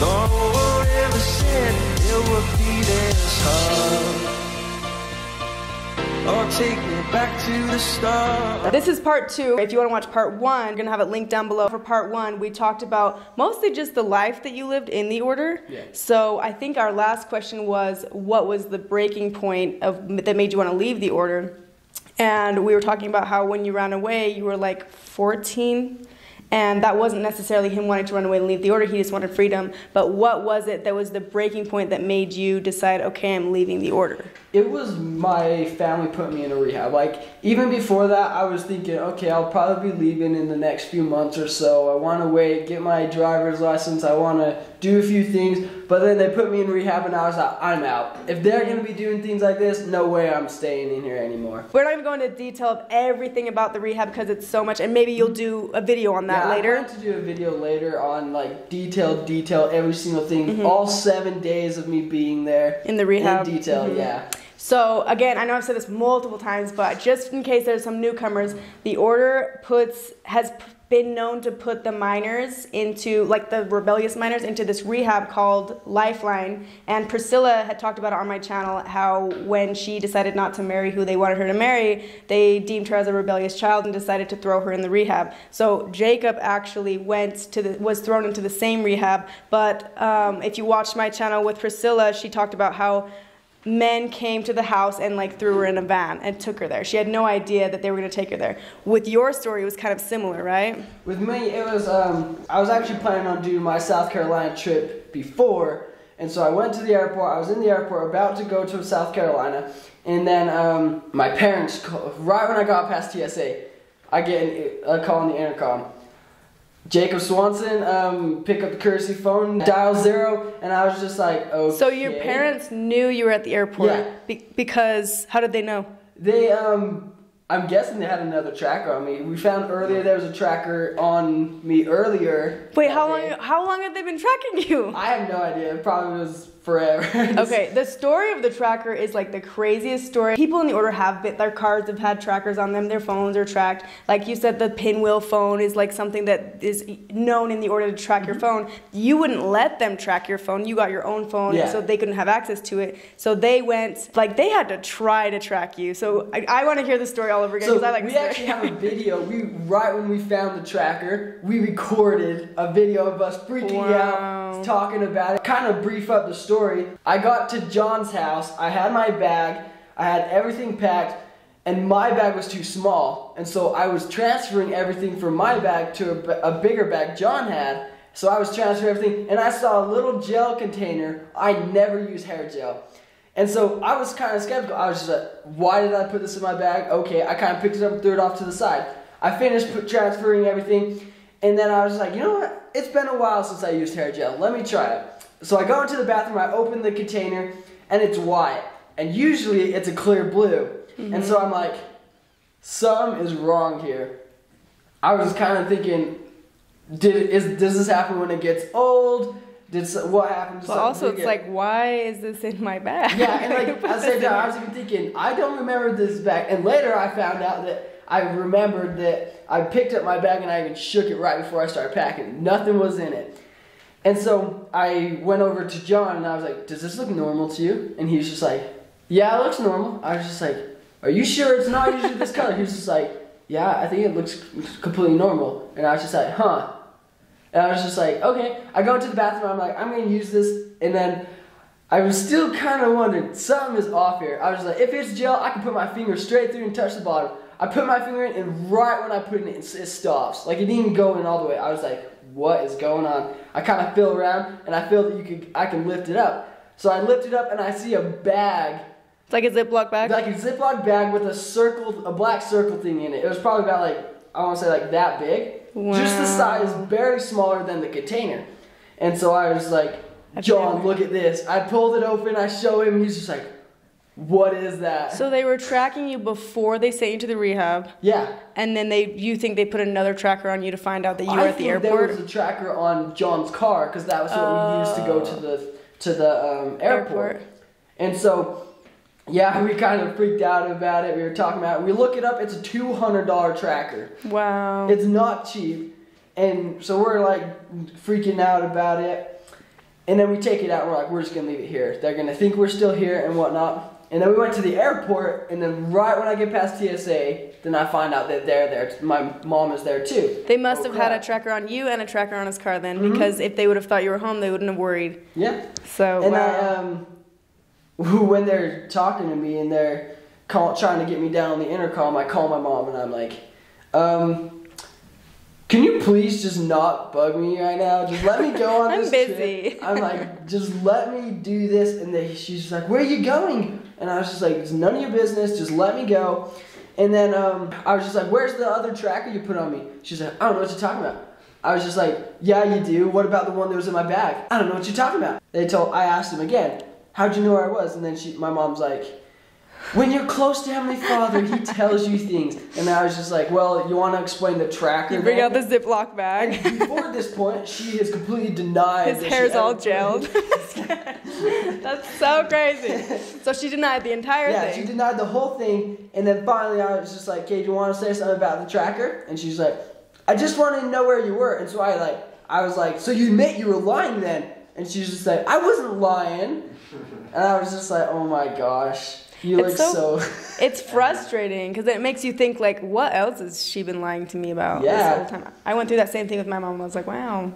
No one ever said it would be this hard. Oh, take me back to the start. This is part 2. If you want to watch part 1, I'm going to have it linked down below. For part 1, we talked about mostly just the life that you lived in the order. Yeah. So I think our last question was, what was the breaking point that made you want to leave the order? And we were talking about how when you ran away, you were like 14. And that wasn't necessarily him wanting to run away and leave the order. He just wanted freedom. But what was it that was the breaking point that made you decide, okay, I'm leaving the order? It was my family put me in a rehab. Like, even before that, I was thinking, okay, I'll probably be leaving in the next few months or so. I want to wait, get my driver's license. I want to do a few things. But then they put me in rehab, and I was like, I'm out. If they're going to be doing things like this, no way I'm staying in here anymore. We're not going to go into detail of everything about the rehab because it's so much, and maybe you'll do a video on that later. I plan to do a video later on, like, detail, every single thing. All 7 days of me being there. In the rehab. In detail, yeah. So again, I know I've said this multiple times, but just in case there's some newcomers, the order has been known to put the minors into, like the rebellious minors, into this rehab called Lifeline. And Priscilla had talked about it on my channel, how when she decided not to marry who they wanted her to marry, they deemed her as a rebellious child and decided to throw her in the rehab. So Jacob actually was thrown into the same rehab. But if you watched my channel with Priscilla, she talked about how men came to the house and like threw her in a van and took her there. She had no idea that they were going to take her there. With your story, it was kind of similar, right? With me, it was, I was actually planning on doing my South Carolina trip before, and so I went to the airport. I was in the airport about to go to South Carolina, and then my parents, right when I got past TSA, I get a call on the intercom. Jacob Swanson, pick up the courtesy phone, dial 0, and I was just like, okay. So your parents knew you were at the airport? Yeah. Because, how did they know? They, I'm guessing they had another tracker on me. We found earlier there was a tracker on me earlier. Wait, how long have they been tracking you? I have no idea. It probably was forever. Okay, the story of the tracker is like the craziest story. People in the order their cars have had trackers on them, their phones are tracked. Like you said, the pinwheel phone is like something that is known in the order to track your phone. You wouldn't let them track your phone. You got your own phone, so they couldn't have access to it. So they went, like they had to try to track you. So I want to hear the story all over again because I like we actually have a video. Right when we found the tracker, we recorded a video of us freaking out, talking about it. Kind of brief up the story. I got to John's house, I had my bag, I had everything packed, and my bag was too small. And so I was transferring everything from my bag to a bigger bag John had. So I was transferring everything, and I saw a little gel container. I never use hair gel. And so I was kind of skeptical. I was just like, why did I put this in my bag? Okay, I kind of picked it up and threw it off to the side. I finished transferring everything, and then I was like, you know what? It's been a while since I used hair gel. Let me try it. So I go into the bathroom, I open the container, and it's white. And usually it's a clear blue. And so I'm like, something is wrong here. I was kind of thinking, does this happen when it gets old? What happened? But also it's like, why is this in my bag? Yeah, and like at the same time, I was even thinking, I don't remember this bag. And later I found out that I remembered that I picked up my bag and I even shook it right before I started packing. Nothing was in it. And so I went over to John and I was like, does this look normal to you? And he was just like, yeah, it looks normal. I was just like, are you sure it's not usually this color? He was just like, yeah, I think it looks completely normal. And I was just like, huh. And I was just like, okay. I go into the bathroom, I'm like, I'm going to use this. And then I was still kind of wondering, something is off here. I was like, if it's gel, I can put my finger straight through and touch the bottom. I put my finger in, and right when I put it in, it stops. Like, it didn't even go in all the way. I was like, what is going on? I kind of feel around, and I feel that I can lift it up. So I lift it up, and I see a bag. It's like a Ziploc bag? Like a Ziploc bag with a black circle thing in it. It was probably about like, I want to say like that big. Wow. Just the size, barely smaller than the container. And so I was like, John, look at this. I pulled it open, I show him, and he's just like, what is that? So they were tracking you before they sent you to the rehab. Yeah. And then you think they put another tracker on you to find out that you were at the airport? I think there was a tracker on John's car because that was what we used to go to the airport. And so, yeah, we kind of freaked out about it. We were talking about it. We look it up. It's a $200 tracker. Wow. It's not cheap. And so we're like freaking out about it. And then we take it out and we're like, we're just going to leave it here. They're going to think we're still here and whatnot. And then we went to the airport, and then right when I get past TSA, then I find out that they're there. My mom is there too. They must have had a tracker on you and a tracker on his car then, because if they would have thought you were home, they wouldn't have worried. Yeah. So, and when they're talking to me and they're trying to get me down on the intercom, I call my mom and I'm like, can you please just not bug me right now? Just let me go on this busy. trip. I'm like, just let me do this. And then she's just like, where are you going? And I was just like, it's none of your business. Just let me go. And then I was just like, where's the other tracker you put on me? She's like, I don't know what you're talking about. I was just like, yeah, you do. What about the one that was in my bag? I don't know what you're talking about. I asked him again, how'd you know where I was? And then my mom's like, when you're close to Heavenly Father, He tells you things. And I was just like, well, you want to explain the tracker? You bring out the Ziploc bag. And before this point, she has completely denied. His hair's all gelled. That's so crazy. So she denied the entire thing. Yeah, she denied the whole thing. And then finally I was just like, okay, do you want to say something about the tracker? And she's like, I just wanted to know where you were. And so I was like, so you admit you were lying then? And she's just like, I wasn't lying. And I was just like, oh my gosh. You look so It's frustrating because it makes you think, like, what else has she been lying to me about this whole time? I went through that same thing with my mom. I was like, wow,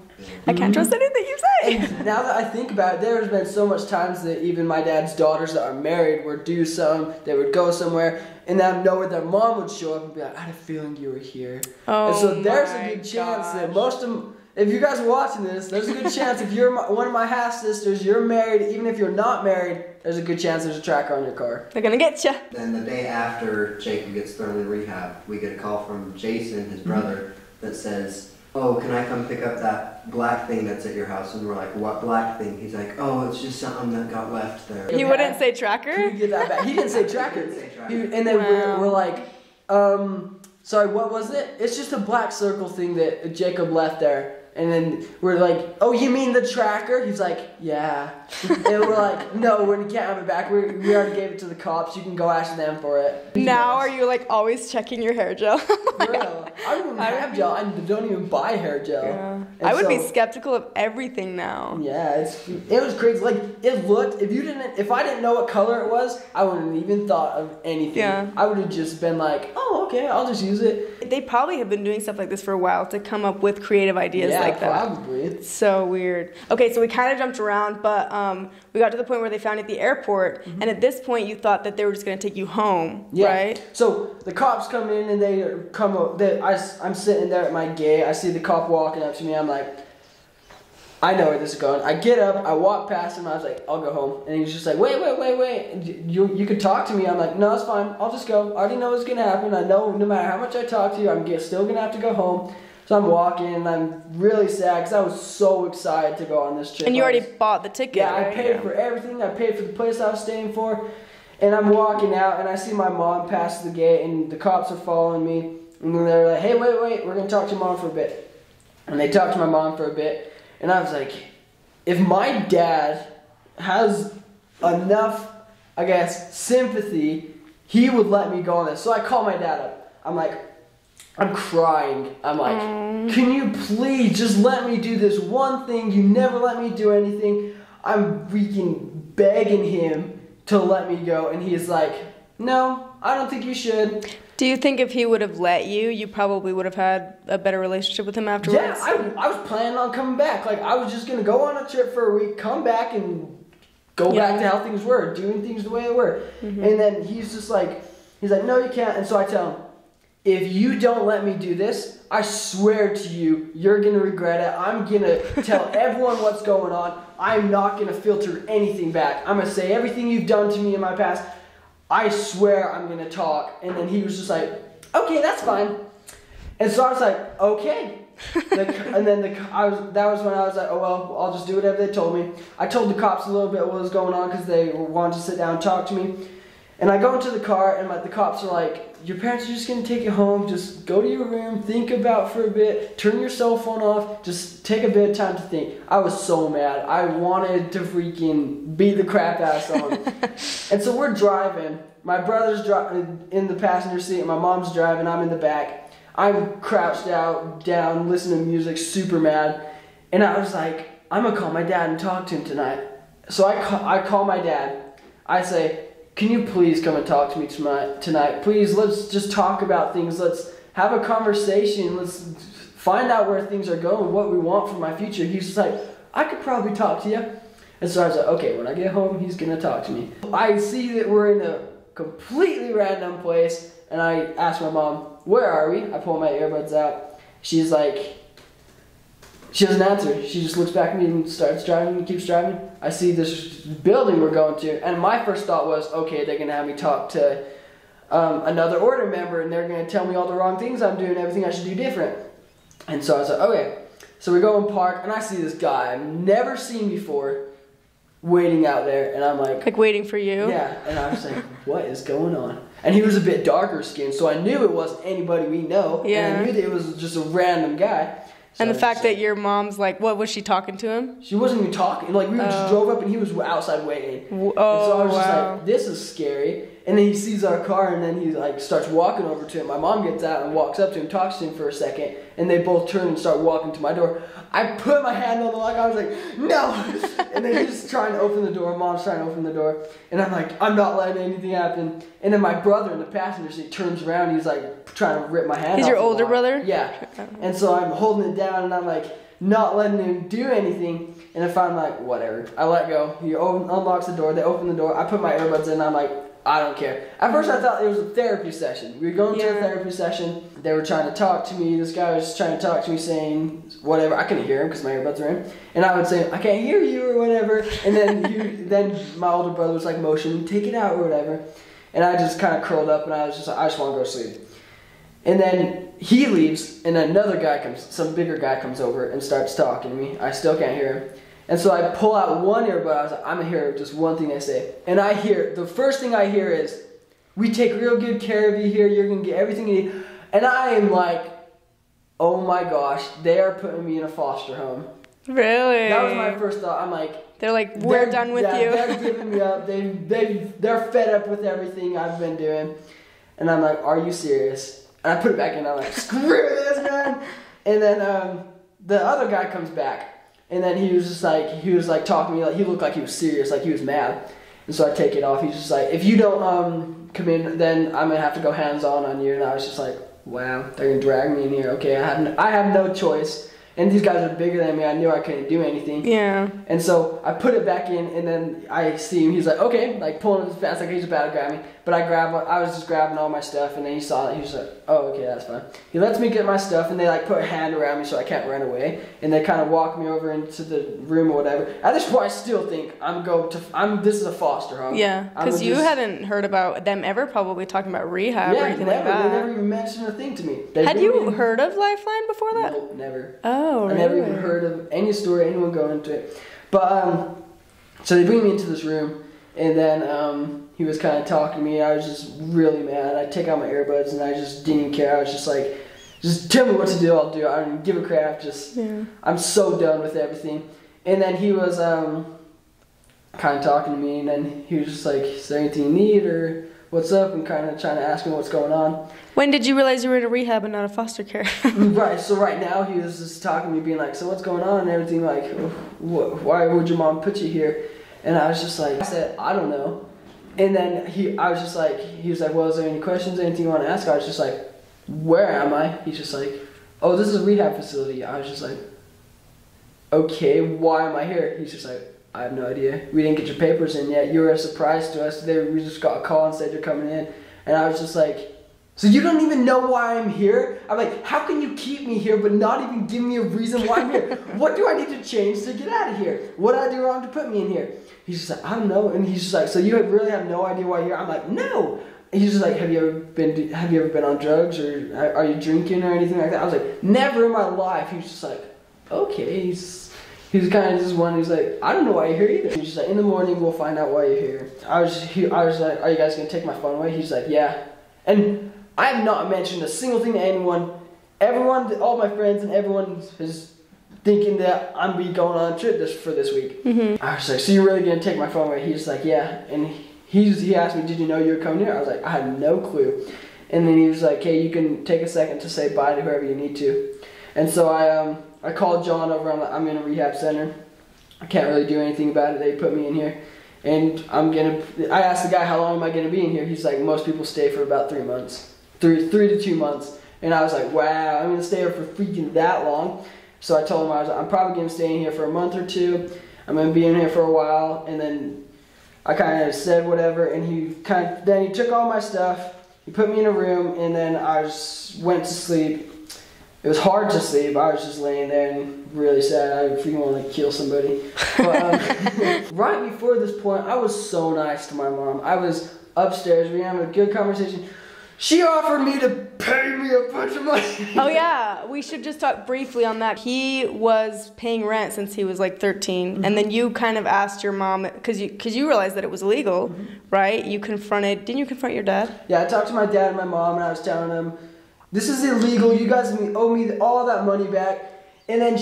I can't trust anything you say. And now that I think about it, there's been so much times that even my dad's daughters that are married would do they would go somewhere, and out of nowhere their mom would show up and be like, I had a feeling you were here. Oh, and so there's a good chance that most of them, if you guys are watching this, there's a good chance if you're one of my half-sisters, you're married, even if you're not married, there's a good chance there's a tracker on your car. They're gonna get you. Then the day after Jacob gets thrown in rehab, we get a call from Jason, his brother, that says, oh, can I come pick up that black thing that's at your house? And we're like, what black thing? He's like, oh, it's just something that got left there. He wouldn't say tracker? Can you get that back? He didn't say tracker. And then we're like, sorry, what was it? It's just a black circle thing that Jacob left there. And then we're like, oh, you mean the tracker? He's like, yeah. And we're like, no, we can't have it back. We already gave it to the cops. You can go ask them for it. Now are you like always checking your hair gel? Bro, I don't even have gel. I don't even buy hair gel. Yeah. I would be skeptical of everything now. Yeah, it was crazy. Like it looked. If I didn't know what color it was, I wouldn't have even thought of anything. Yeah. I would have just been like, oh, okay, I'll just use it. They probably have been doing stuff like this for a while to come up with creative ideas like that. Probably. It's so weird. Okay, so we kind of jumped around, but we got to the point where they found it at the airport, and at this point you thought that they were just going to take you home, right? So the cops come in and they come up. I'm sitting there at my gate. I see the cop walking up to me. I'm like, I know where this is going. I get up. I walk past him. I was like, I'll go home. And he's just like, wait. You could talk to me. I'm like, no, it's fine. I'll just go. I already know what's going to happen. I know no matter how much I talk to you, I'm still going to have to go home. So I'm walking, and I'm really sad because I was so excited to go on this trip. And you already bought the ticket, right? I paid for everything. I paid for the place I was staying for. And I'm walking out, and I see my mom pass the gate, and the cops are following me. And they're like, hey, wait, we're going to talk to your mom for a bit. And they talked to my mom for a bit. And I was like, if my dad has enough, I guess, sympathy, he would let me go on this. So I call my dad up. I'm crying. I'm like, can you please just let me do this one thing? You never let me do anything. I'm freaking begging him to let me go. And he's like, no, I don't think you should. Do you think if he would have let you, you probably would have had a better relationship with him afterwards? Yeah, I was planning on coming back. Like, I was just going to go on a trip for a week, come back, and go back to how things were, doing things the way they were. And then he's like, no, you can't. And so I tell him, if you don't let me do this, I swear to you, you're going to regret it. I'm going to tell everyone what's going on. I'm not going to filter anything back. I'm going to say everything you've done to me in my past. I swear I'm going to talk. And then he was just like, okay, that's fine. And so I was like, okay. And then that was when I was like, oh, well, I'll just do whatever they told me. I told the cops a little bit what was going on because they wanted to sit down and talk to me. And I go into the car, and the cops are like, your parents are just going to take you home. Just go to your room, think about for a bit, turn your cell phone off, just take a bit of time to think. I was so mad. I wanted to freaking beat the crap out of someone. And so we're driving. My brother's in the passenger seat, and my mom's driving. I'm in the back. I'm crouched down, listening to music, super mad. And I was like, I'm gonna call my dad and talk to him tonight. So I call my dad. I say, can you please come and talk to me tonight? Please, let's just talk about things. Let's have a conversation. Let's find out where things are going, what we want for my future. He's just like, I could probably talk to you. And so I was like, okay, when I get home, he's gonna talk to me. I see that we're in a completely random place, and I ask my mom, where are we? I pull my earbuds out. She's like, she doesn't answer. She just looks back at me and starts driving and keeps driving. I see this building we're going to, and my first thought was, okay, they're gonna have me talk to another order member, and they're gonna tell me all the wrong things I'm doing, everything I should do different. And so I was like, okay. So we go and park, and I see this guy I've never seen before waiting out there, and I'm like waiting for you? Yeah, and I was like, what is going on? And he was a bit darker skinned, so I knew it wasn't anybody we know. Yeah. And I knew that it was just a random guy. So and the fact that your mom's like, what, was she talking to him? She wasn't even talking. Like, we just drove up and he was outside waiting. Oh, and so I was just wow. like, this is scary. And then he sees our car, and then he like starts walking over to him. My mom gets out and walks up to him, talks to him for a second, and they both turn and start walking to my door. I put my hand on the lock. I was like, no. And then he's just trying to open the door. Mom's trying to open the door. And I'm like, I'm not letting anything happen. And then my brother in the passenger seat turns around. He's like trying to rip my hand off. He's your older brother? Yeah. And so I'm holding it down, and I'm like not letting him do anything. And if I'm like, whatever, I let go. He unlocks the door. They open the door. I put my earbuds in, and I'm like, I don't care. At first I thought it was a therapy session. We were going to a therapy session. They were trying to talk to me. This guy was trying to talk to me saying whatever. I couldn't hear him because my earbuds were in. And I would say, I can't hear you or whatever. And then then my older brother was like motioning, take it out or whatever. And I just kind of curled up, and I was just like, I just want to go to sleep. And then he leaves, and another guy comes, some bigger guy comes over and starts talking to me. I still can't hear him. And so I pull out one earbud. I was like, I'm going to hear just one thing they say. And I hear, the first thing I hear is, we take real good care of you here. You're going to get everything you need. And I am like, oh my gosh, they are putting me in a foster home. Really? That was my first thought. I'm like, they're like, we're done with you. They're giving me up. They're fed up with everything I've been doing. And I'm like, are you serious? And I put it back in. I'm like, screw this, man. And then the other guy comes back. And then he was like talking to me, like he looked like he was serious, like he was mad. And so I take it off. He's just like, if you don't come in, then I'm gonna have to go hands-on you. And I was just like, wow, they're gonna drag me in here. Okay, I have no choice. And these guys are bigger than me. I knew I couldn't do anything. Yeah. And so I put it back in, and then I see him. He's like, okay, like pulling his pants, like he's about to grab me. But I was just grabbing all my stuff, and then he saw it. He was like, oh, okay, that's fine. He lets me get my stuff, and they like put a hand around me so I can't run away. And they kind of walk me over into the room or whatever. At this point, I still think this is a foster home. Yeah, because you hadn't heard about them ever probably talking about rehab or anything like that. They never even mentioned a thing to me. Had you heard of Lifeline before that? Nope, never. Oh, really? I never even heard of any story, anyone going into it. But, so they bring me into this room, and then he was kind of talking to me. I was just really mad. I take out my earbuds, and I just didn't even care. I was just like, just tell me what to do, I'll do. I don't give a crap. I'm so done with everything. And then he was kind of talking to me, and then he was just like, is there anything you need, or what's up, and kind of trying to ask me what's going on. When did you realize you were in a rehab and not a foster care? Right, so right now he was just talking to me, being like, so what's going on and everything, like, why would your mom put you here? And I was just like, I said, I don't know. And then he was like, well, is there any questions, anything you want to ask? I was just like, where am I? He's just like, oh, this is a rehab facility. I was just like, okay, why am I here? He's just like, I have no idea. We didn't get your papers in yet. You were a surprise to us. We just got a call and said you're coming in. And I was just like, so you don't even know why I'm here? I'm like, how can you keep me here but not even give me a reason why I'm here? What do I need to change to get out of here? What did I do wrong to put me in here? He's just like, I don't know. And he's just like, so you really have no idea why you're here? I'm like, no. And he's just like, have you ever been on drugs, or are you drinking or anything like that? I was like, never in my life. He's just like, okay. He's kind of just one who's like, I don't know why you're here either. He's just like, in the morning we'll find out why you're here. I was like, are you guys gonna take my phone away? He's like, yeah. And I have not mentioned a single thing to anyone. Everyone, all my friends and everyone is thinking that I'm going on a trip for this week. Mm-hmm. I was like, so you're really going to take my phone away? He's like, yeah. And he asked me, did you know you were coming here? I was like, I had no clue. And then he was like, hey, you can take a second to say bye to whoever you need to. And so I called John over. I'm in a rehab center. I can't really do anything about it. They put me in here. And I asked the guy, how long am I going to be in here? He's like, most people stay for about 3 months. 3 to 2 months. And I was like, wow, I'm going to stay here for freaking that long. So I told him, I'm probably going to stay in here for a month or 2. I'm going to be in here for a while. And then I kind of said whatever. And then he took all my stuff. He put me in a room. And then I just went to sleep. It was hard to sleep. I was just laying there and really sad. I freaking want to kill somebody. But right before this point, I was so nice to my mom. I was upstairs. We were having a good conversation. She offered me to pay me a bunch of money. Oh yeah, we should just talk briefly on that. He was paying rent since he was like 13, mm-hmm. and then you kind of asked your mom, because you realized that it was illegal, mm-hmm. right? Didn't you confront your dad? Yeah, I talked to my dad and my mom, and I was telling them, this is illegal, you guys owe me all that money back. And then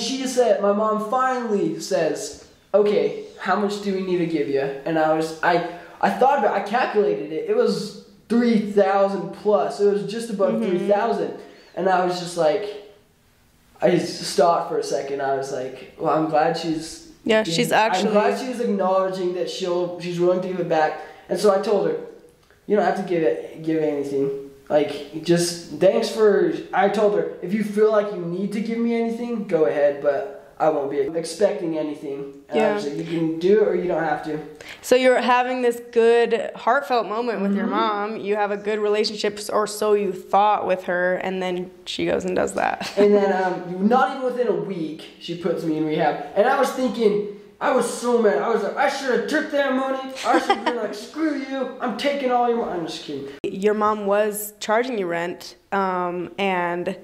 my mom finally says, okay, how much do we need to give you? And I thought about it, I calculated it. It was 3,000 plus. It was just above mm-hmm. 3,000. And I was just like, I just stopped for a second. I was like, well, I'm glad she's glad she's acknowledging that she's willing to give it back. And so I told her, you don't have to give anything. Like, just I told her, if you feel like you need to give me anything, go ahead, but I won't be expecting anything. And I was like, you can do it or you don't have to. So you're having this good, heartfelt moment with mm-hmm. your mom. You have a good relationship, or so you thought, with her, and then she goes and does that. And then, not even within a week, she puts me in rehab. And I was thinking, I was so mad. I was like, I should have took that money. I should have been like, screw you. I'm taking all your money. I'm just kidding. Your mom was charging you rent, and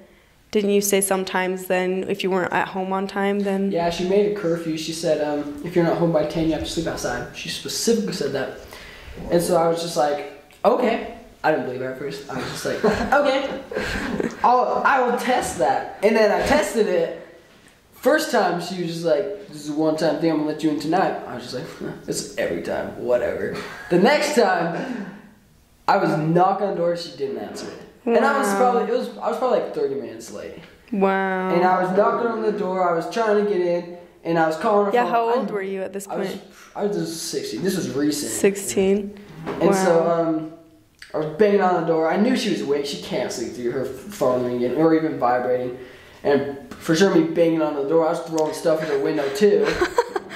didn't you say sometimes then if you weren't at home on time then? Yeah, she made a curfew. She said, if you're not home by 10, you have to sleep outside. She specifically said that. And so I was just like, okay. I didn't believe her at first. I was just like, okay. I will test that. And then I tested it. First time, she was just like, this is a one-time thing, I'm going to let you in tonight. I was just like, it's every time, whatever. The next time, I was knocking on the door, she didn't answer it. Wow. And I was probably like 30 minutes late. Wow. And I was knocking on the door, I was trying to get in, and I was calling her phone. Yeah, how old were you at this point? I was just 16. This was recent. 16. And wow. So, I was banging on the door. I knew she was awake. She can't sleep through her phone ringing or even vibrating. And for sure, me banging on the door, I was throwing stuff at the window too,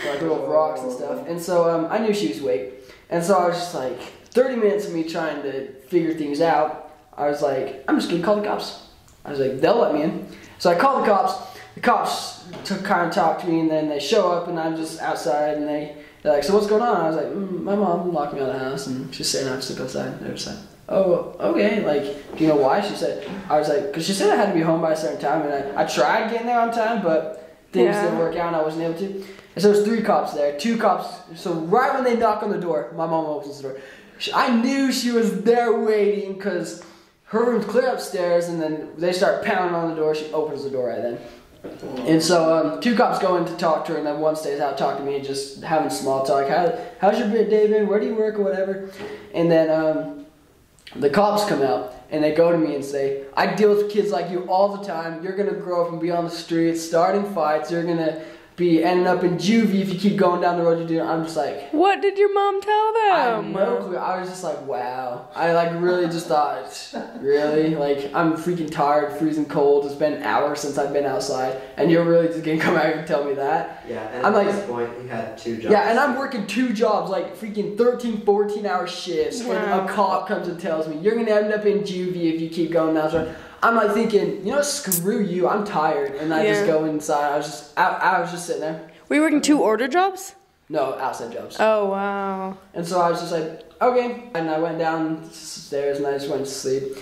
like little rocks and stuff. And so I knew she was awake. And so I was just like, 30 minutes of me trying to figure things out. I was like, I'm just gonna call the cops. I was like, they'll let me in. So I called the cops. The cops kind of talk to me, and then they show up, and I'm just outside, and they're like, so what's going on? I was like, my mom locked me out of the house, and she's saying I have to sleep outside. They're just like, oh, okay, like, do you know why? She said, I was like, because she said I had to be home by a certain time, and I tried getting there on time, but things didn't work out, and I wasn't able to. And so there's 3 cops there, 2 cops. So right when they knock on the door, my mom opens the door. I knew she was there waiting, because her room's clear upstairs, and then they start pounding on the door. She opens the door right then. And so 2 cops go in to talk to her, and then one stays out talking to me, just having small talk. How's your day been? Where do you work or whatever? And then the cops come out, and they go to me and say, I deal with kids like you all the time. You're going to grow up and be on the streets, starting fights. You're going to be ending up in juvie if you keep going down the road you do. I'm just like, what did your mom tell them? I have no clue. I was just like, wow. I like really just thought, really? Like, I'm freaking tired, freezing cold. It's been hours since I've been outside, and you're really just going to come out and tell me that? Yeah, and at this point, you had 2 jobs. Yeah, and I'm working 2 jobs, like freaking 13, 14-hour shifts, and a cop comes and tells me, you're going to end up in juvie if you keep going down the road. I'm like thinking, you know, screw you, I'm tired. And I just go inside. I was just sitting there. Were you working 2 order jobs? No, outside jobs. Oh, wow. And so I was just like, okay. And I went downstairs and I just went to sleep.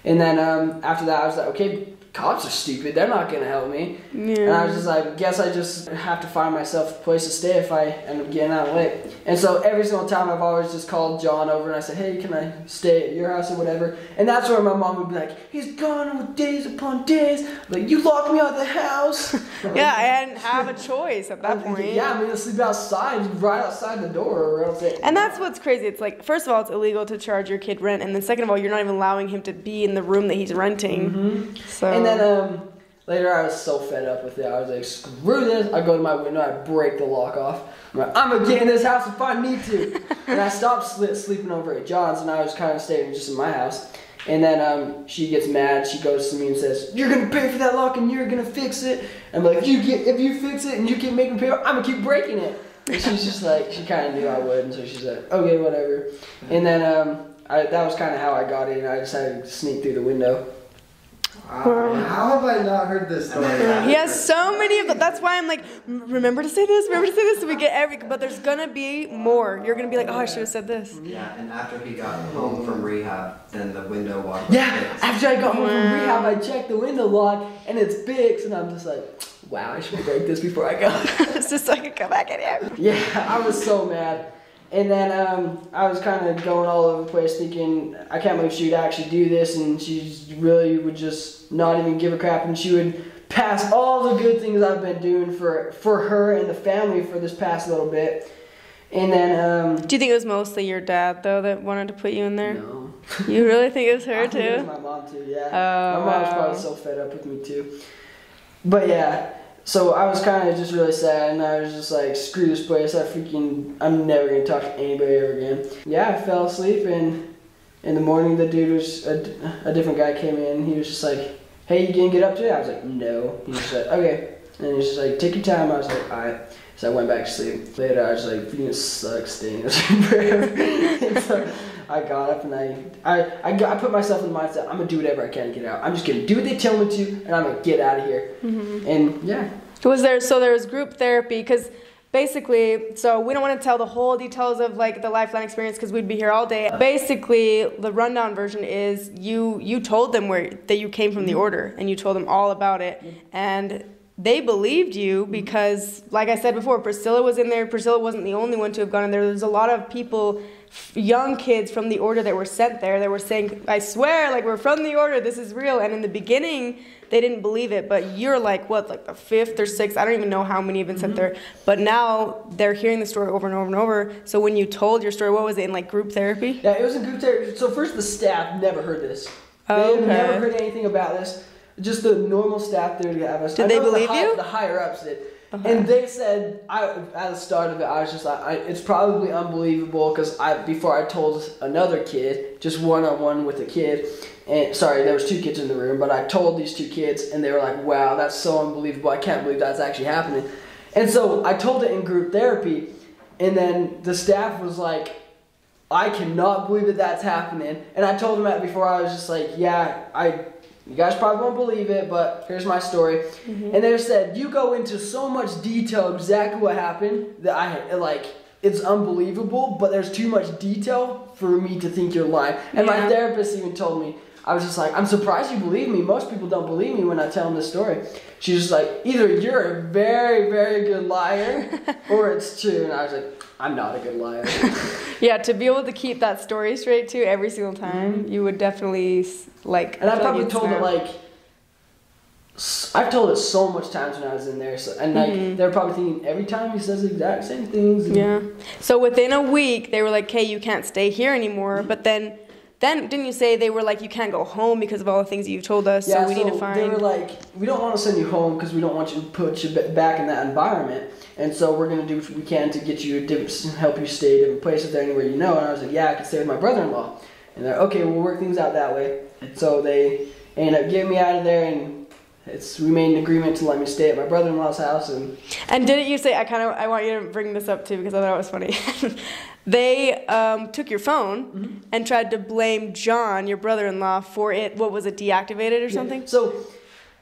And then after that, I was like, okay, cops are stupid. They're not going to help me. Yeah. And I was just like, guess I just have to find myself a place to stay if I end up getting out late. And so every single time I've always just called John over and I said, hey, can I stay at your house or whatever? And that's where my mom would be like, he's gone with days upon days. Like, you locked me out of the house. Yeah, I didn't have a choice at that point. Yeah, I'm going to sleep outside, right outside the door. Or else and that's what's crazy. It's like, first of all, it's illegal to charge your kid rent. And then second of all, you're not even allowing him to be in the room that he's renting. Mm-hmm. So. And then, Later, I was so fed up with it. I was like, screw this. I go to my window, I break the lock off. I'm like, I'm going to get in this house if I need to. And I stopped sleeping over at John's, and I was kind of staying just in my house. And then she gets mad. She goes to me and says, you're going to pay for that lock, and you're going to fix it. And I'm like, if you fix it and you keep making me pay, I'm going to keep breaking it. And she's just like, she kind of knew I would, and so she's like, okay, whatever. And then that was kind of how I got in. I decided to sneak through the window. How have I not heard this story? He has so many of them. That's why I'm like, remember to say this, so we get but there's gonna be more. You're gonna be like, oh, I should have said this. Yeah, and after he got home from rehab, then the window lock. Yeah, after I got home from rehab, I checked the window lock, and it's fixed, and I'm just like, wow, I should break this before I go. Just so I can come back in here. Yeah, I was so mad. And then I was kind of going all over the place thinking, I can't believe she would actually do this, and she really would just not even give a crap, and she would pass all the good things I've been doing for her and the family for this past little bit. And then... do you think it was mostly your dad, though, that wanted to put you in there? No. You really think it was her, I too? think it was my mom, too, yeah. My mom was probably so fed up with me, too. But yeah... So I was kind of just really sad, and I was just like, screw this place, I'm never going to talk to anybody ever again. Yeah, I fell asleep, and in the morning the dude was, a different guy came in, he was just like, hey, you gonna get up today? I was like, no. He just said, okay. And he was just like, take your time. I was like, alright. So I went back to sleep. Later I was like, you suck, staying forever. And so I got up and I put myself in the mindset, I'm gonna do whatever I can to get out. I'm just gonna do what they tell me to, and I'm gonna get out of here. Mm-hmm. And yeah. There was group therapy, because basically, so we don't want to tell the whole details of like the Lifeline experience because we'd be here all day. Basically, the rundown version is you told them that you came from the order, and you told them all about it, and they believed you because, like I said before, Priscilla was in there. Priscilla wasn't the only one to have gone in there. There's a lot of people, young kids from the order that were sent there that were saying, I swear, like, we're from the order, this is real. And in the beginning, they didn't believe it, but you're like, what, like the 5th or 6th? I don't even know how many have been sent there. But now they're hearing the story over and over and over. So when you told your story, what was it, in like group therapy? Yeah, it was in group therapy. So first the staff never heard this. Oh, They okay. never heard anything about this. Just the normal staff there to have us. Did they believe you? The higher ups did. Okay. And they said, at the start of it, I was just like, it's probably unbelievable because before I told another kid, just one-on-one with a kid, and sorry, there was 2 kids in the room, but I told these 2 kids, and they were like, wow, that's so unbelievable. I can't believe that's actually happening. And so I told it in group therapy, and then the staff was like, I cannot believe that's happening. And I told them that before. I was just like, yeah, you guys probably won't believe it, but here's my story. Mm-hmm. And they said, you go into so much detail exactly what happened that it's unbelievable, but there's too much detail for me to think you're lying. And my therapist even told me, I was just like, I'm surprised you believe me. Most people don't believe me when I tell them this story. She's just like, either you're a very, very good liar or it's true. And I was like, I'm not a good liar. Yeah, to be able to keep that story straight too every single time, you would definitely like. And I probably told it like, I've told it so much times when I was in there, they're probably thinking every time he says the exact same things. Yeah. So within a week, they were like, "Hey, you can't stay here anymore." But then didn't you say they were like, "You can't go home because of all the things that you've told us"? Yeah, so we need to find. They were like, "We don't want to send you home because we don't want you to put you back in that environment." And so we're going to do what we can to get you help you stay at different places there anywhere you know. And I was like, yeah, I can stay with my brother-in-law. And they're okay, we'll work things out that way. And so they ended up getting me out of there, and we made an agreement to let me stay at my brother-in-law's house. And didn't you say, I want you to bring this up too because I thought it was funny. They took your phone and tried to blame John, your brother-in-law, for it. What was it, deactivated or something? So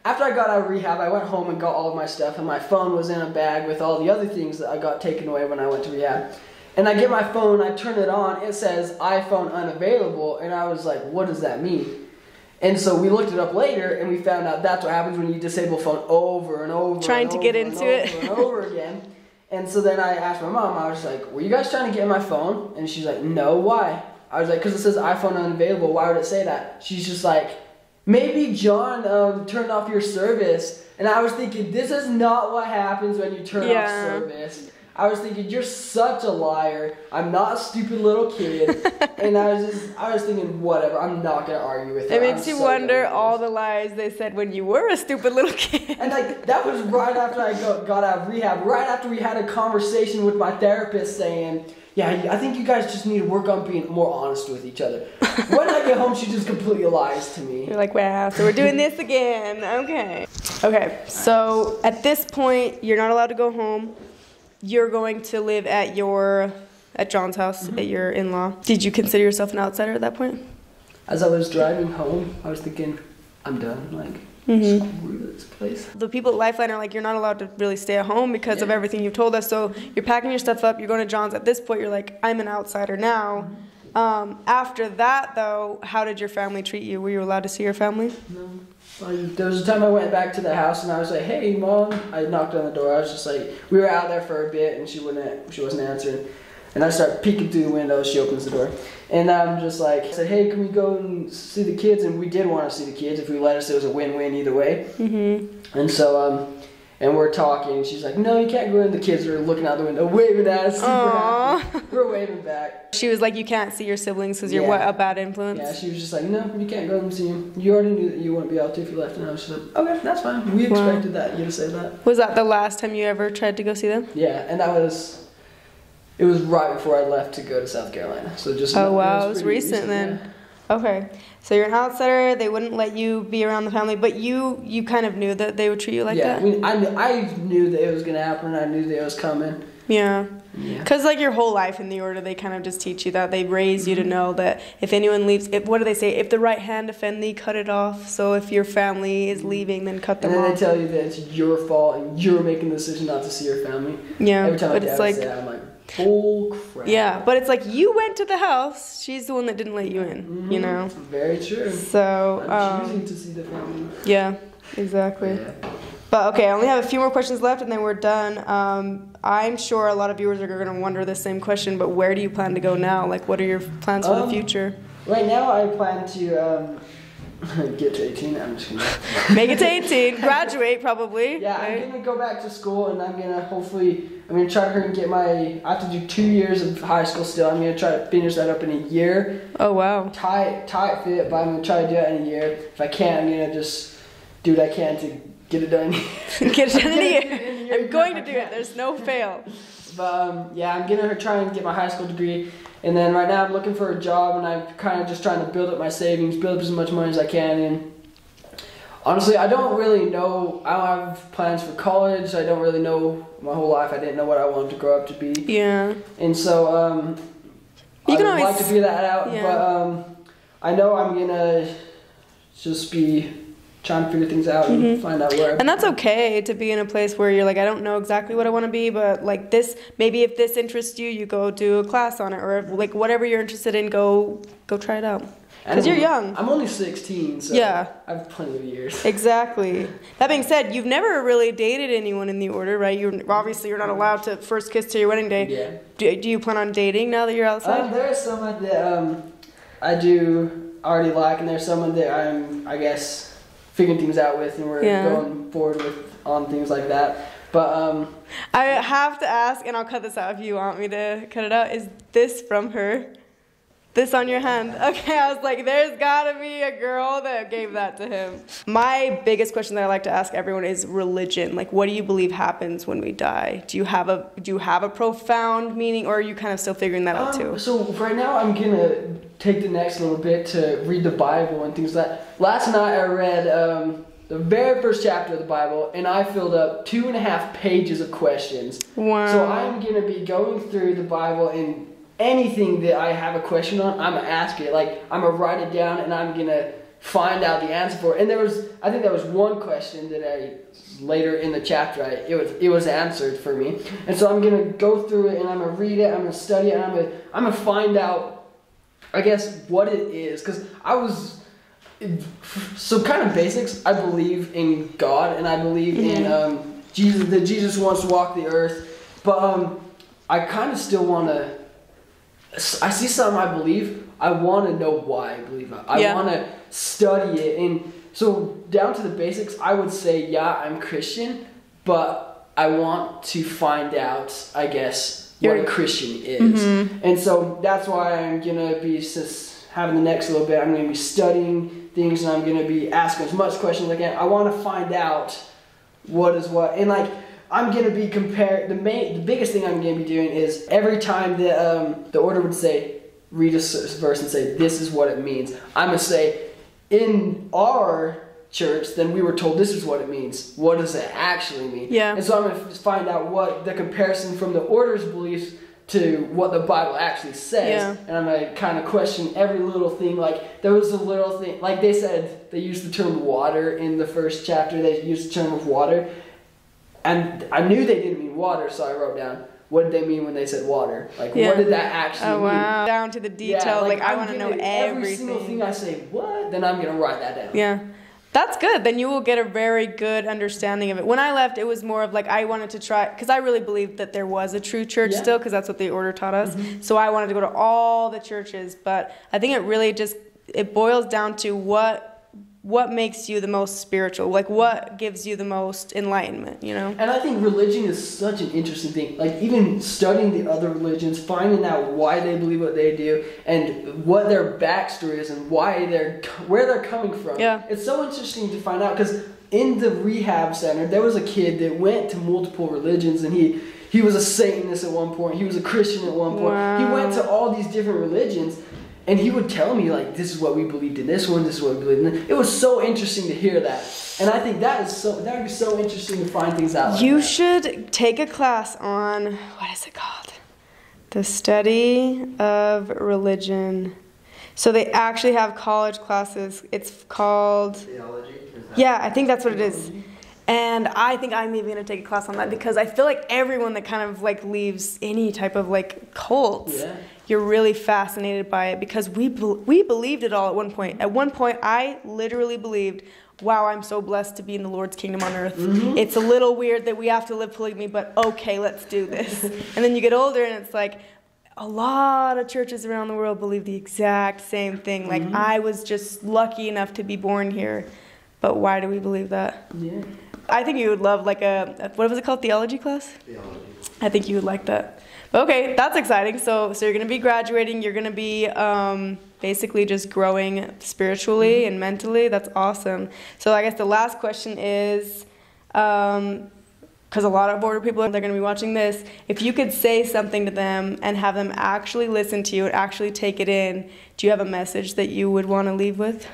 after I got out of rehab, I went home and got all of my stuff, and my phone was in a bag with all the other things that I got taken away when I went to rehab. And I get my phone, I turn it on, it says iPhone unavailable, and I was like, what does that mean? And so we looked it up later, and we found out that's what happens when you disable a phone over and over trying to get into it and over again. And so then I asked my mom, I was like, were you guys trying to get in my phone? And she's like, no, why? I was like, because it says iPhone unavailable, why would it say that? She's just like, maybe John turned off your service. And I was thinking, this is not what happens when you turn off service. I was thinking, you're such a liar. I'm not a stupid little kid. And I was thinking, whatever, I'm not going to argue with her. It makes you wonder all the lies they said when you were a stupid little kid. And like, that was right after I got out of rehab, right after we had a conversation with my therapist saying, yeah, I think you guys just need to work on being more honest with each other. When I get home, she just completely lies to me. You're like, wow, so we're doing this again. Okay, so at this point, you're not allowed to go home. You're going to live at John's house, at your in-law. Did you consider yourself an outsider at that point? As I was driving home, I was thinking, I'm done. Like, screw this place. The people at Lifeline are like, you're not allowed to really stay at home because of everything you've told us. So you're packing your stuff up. You're going to John's. At this point, you're like, I'm an outsider now. After that, though, how did your family treat you? Were you allowed to see your family? No. There was a time I went back to the house and I was like, hey, Mom. I knocked on the door. I was just like, we were out there for a bit and she wasn't answering. And I started peeking through the window. She opens the door. And I'm just like, I said, hey, can we go and see the kids? And we did want to see the kids. If we let us, it was a win-win either way. And so, and we're talking. And she's like, no, you can't go in. The kids are looking out the window, waving at us. Super happy. We're waving back. She was like, you can't see your siblings because you're a bad influence? Yeah, she was just like, no, you can't go and see them. You already knew that you wouldn't be able to if you left. And I was just like, okay, that's fine. We expected that, you to say that. Was that the last time you ever tried to go see them? Yeah, and it was right before I left to go to South Carolina. So just it was recent then. Yeah. Okay, so you're an outsider. They wouldn't let you be around the family, but you kind of knew that they would treat you like that. Yeah, I knew that it was gonna happen. I knew that it was coming. Yeah. Because like your whole life in the order, they kind of just teach you that. They raise you to know that if anyone leaves, what do they say? If the right hand offend thee, cut it off. So if your family is leaving, then cut them off. And then they tell you that it's your fault and you're making the decision not to see your family. Yeah. Every time my dad would say that, I'm like, oh crap. Yeah, but it's like you went to the house. She's the one that didn't let you in, you know? Very true. So, I'm choosing to see the family. Yeah, exactly. Yeah. But okay, I only have a few more questions left and then we're done. I'm sure a lot of viewers are going to wonder the same question, but where do you plan to go now? Like, what are your plans for the future? Right now, I plan to get to 18. I'm just going to... Make it to 18. Graduate, probably. Yeah, right? I'm going to go back to school, and I'm going to try to hurry and get I have to do 2 years of high school still. I'm going to try to finish that up in a year. Oh, wow. Tight fit, but I'm going to try to do that in a year. If I can, I'm going to just do what I can to get it done. Get it done in a year. I'm going to do it. There's no fail. But yeah, I'm going to try and get my high school degree. And then right now I'm looking for a job, and I'm kind of just trying to build up my savings, build up as much money as I can. And honestly, I don't really know. I don't have plans for college. I don't really know my whole life. I didn't know what I wanted to grow up to be. Yeah. And so I would like to figure that out. Yeah. But I know I'm going to just be trying to figure things out and find out where. And that's okay to be in a place where you're like, I don't know exactly what I want to be, but like this, maybe if this interests you, you go do a class on it, or if, like whatever you're interested in, go try it out. Because you're young. I'm only 16, so I have plenty of years. Exactly. That being said, you've never really dated anyone in the order, right? You're not allowed to first kiss to your wedding day. Yeah. Do you plan on dating now that you're outside? There is someone that I do already like, and there's someone that I'm, I guess, figuring things out with, and we're going forward with on things like that. But I have to ask, and I'll cut this out if you want me to cut it out. Is this from her? This on your hand? Okay, I was like, there's gotta be a girl that gave that to him. My biggest question that I like to ask everyone is religion. Like, what do you believe happens when we die? Do you have a profound meaning, or are you kind of still figuring that out too? So right now I'm gonna take the next little bit to read the Bible and things like that. Last night I read the very first chapter of the Bible, and I filled up 2.5 pages of questions. Wow. So I'm gonna be going through the Bible, and anything that I have a question on, I'm gonna ask it. Like, I'm gonna write it down, and I'm gonna find out the answer for it. And I think there was one question that later in the chapter, it was answered for me. And so I'm gonna go through it, and I'm gonna read it, I'm gonna study it, and I'm gonna find out, I guess, what it is. Because so kind of basics, I believe in God, and I believe in Jesus, that Jesus wants to walk the earth. But I kind of still want to, I see something I believe, I want to know why I believe it. I want to study it. And so down to the basics, I would say, yeah, I'm Christian, but I want to find out, I guess, what a Christian is. And so that's why I'm going to be having the next little bit. I'm going to be studying things, and I'm going to be asking as much questions as I can. I want to find out what is what. And like, I'm going to be the biggest thing I'm going to be doing is every time the order would say, read a verse and say, this is what it means. I'm going to say, in our church, then we were told this is what it means. What does it actually mean? Yeah. And so I'm going to find out what the comparison from the order's beliefs to what the Bible actually says. Yeah. And I'm going to kind of question every little thing. Like, there was a little thing, like they said, they used the term water in the first chapter. They used the term of water. And I knew they didn't mean water, so I wrote down, what did they mean when they said water? Like, what did that actually mean? Wow. Down to the detail. Yeah, like I want to know everything. Every single thing I say, what? Then I'm going to write that down. Yeah. That's good. Then you will get a very good understanding of it. When I left, it was more of like I wanted to try, because I really believed that there was a true church still, because that's what the order taught us. So I wanted to go to all the churches. But I think it really it boils down to what makes you the most spiritual, like what gives you the most enlightenment, you know? And I think religion is such an interesting thing. Like even studying the other religions, finding out why they believe what they do and what their backstory is and where they're coming from. Yeah. It's so interesting to find out, because in the rehab center, there was a kid that went to multiple religions, and he was a Satanist at one point. He was a Christian at one point. Wow. He went to all these different religions. And he would tell me, like, this is what we believed in this one, this is what we believed in. It was so interesting to hear that. And I think that would be so interesting to find things out like You should take a class on, what is it called? The study of religion. So they actually have college classes. It's called... Theology? Yeah, I think that's what it is. And I think I'm even going to take a class on that, because I feel like everyone that kind of like leaves any type of like cult, you're really fascinated by it, because we believed it all at one point. At one point, I literally believed, wow, I'm so blessed to be in the Lord's kingdom on earth. It's a little weird that we have to live polygamy, but okay, let's do this. And then you get older, and it's like, a lot of churches around the world believe the exact same thing. Like, I was just lucky enough to be born here. But why do we believe that? Yeah. I think you would love like what was it called? Theology class? Theology. I think you would like that. But okay, that's exciting. So you're going to be graduating. You're going to be basically just growing spiritually and mentally. That's awesome. So I guess the last question is, because a lot of border people, they're going to be watching this, if you could say something to them and have them actually listen to you and actually take it in, do you have a message that you would want to leave with?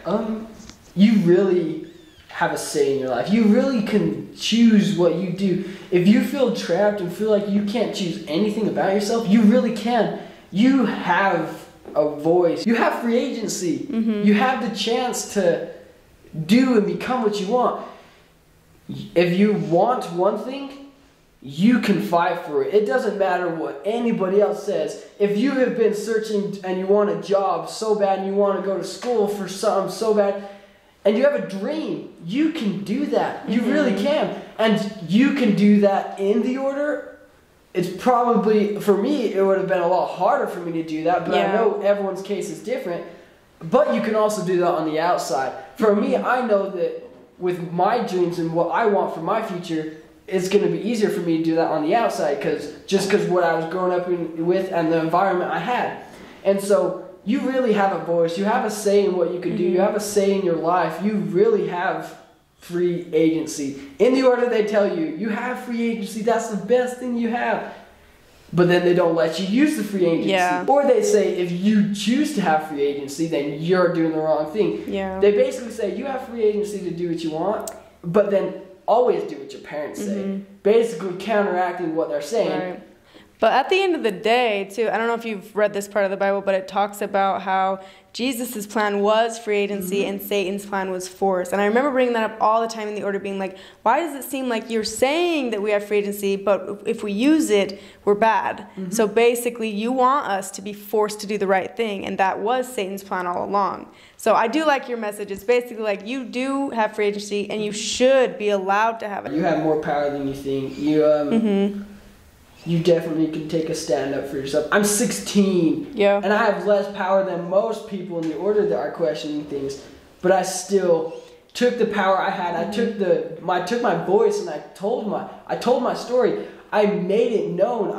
You really have a say in your life. You really can choose what you do. If you feel trapped and feel like you can't choose anything about yourself, you really can. You have a voice. You have free agency. You have the chance to do and become what you want. If you want one thing, you can fight for it. It doesn't matter what anybody else says. If you have been searching and you want a job so bad and you want to go to school for something so bad, and you have a dream, you can do that. You really can. And you can do that in the order. It's probably, for me, it would have been a lot harder for me to do that, but I know everyone's case is different. But you can also do that on the outside. For me, I know that with my dreams and what I want for my future, it's going to be easier for me to do that on the outside, because what I was growing up with and the environment I had. And so you really have a voice. You have a say in what you can do. You have a say in your life. You really have free agency. In the order they tell you, you have free agency. That's the best thing you have. But then they don't let you use the free agency. Yeah. Or they say if you choose to have free agency, then you're doing the wrong thing. Yeah. They basically say you have free agency to do what you want, but then always do what your parents say. Basically counteracting what they're saying. Right. But at the end of the day, too, I don't know if you've read this part of the Bible, but it talks about how Jesus' plan was free agency and Satan's plan was force. And I remember bringing that up all the time in the order, being like, why does it seem like you're saying that we have free agency, but if we use it, we're bad? So basically, you want us to be forced to do the right thing, and that was Satan's plan all along. So I do like your message. It's basically like you do have free agency, and you should be allowed to have it. You have more power than you think. You definitely can take a stand up for yourself. I'm 16, and I have less power than most people in the order that are questioning things, but I still took the power I had. I took my voice and I told my story. I made it known.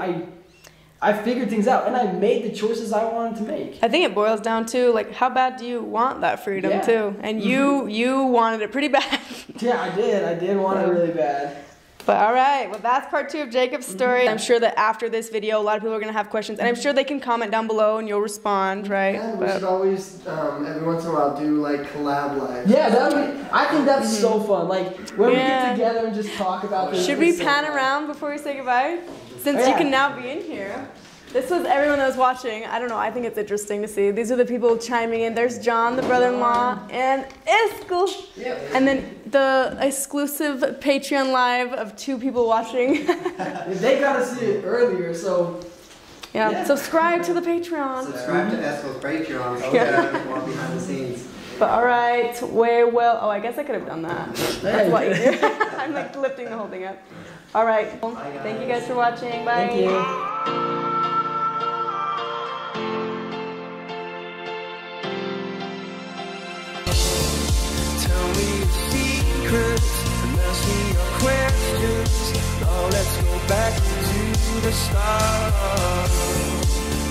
I figured things out and I made the choices I wanted to make. I think it boils down to like how bad do you want that freedom too? And you wanted it pretty bad. Yeah, I did want it really bad. But all right, well that's part 2 of Jacob's story. I'm sure that after this video, a lot of people are gonna have questions, and I'm sure they can comment down below and you'll respond, right? And we should always, every once in a while, do like collab lives. Yeah, I think that's so fun. Like when we get together and just talk about this. Should we pan around before we say goodbye? Since you can now be in here. This was everyone that was watching. I don't know, I think it's interesting to see. These are the people chiming in. There's John, the brother-in-law, and Eskel. Yep. And then the exclusive Patreon live of 2 people watching. They got to see it earlier, so... Yeah, subscribe to the Patreon. Subscribe to Eskel's Patreon. More behind the scenes. But alright, well, oh, I guess I could have done that. That's what you do. I'm like lifting the whole thing up. Alright, thank you guys for watching. Bye. Thank you. And ask me your questions. Now let's go back to the start.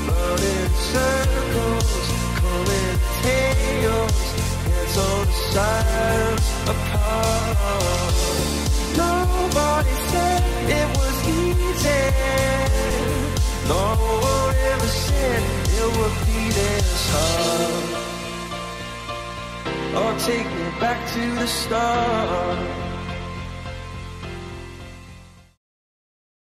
Running circles, calling tales, hands on the sides apart. Nobody said it was easy. No one ever said it would be this hard. Oh, take me back to the start.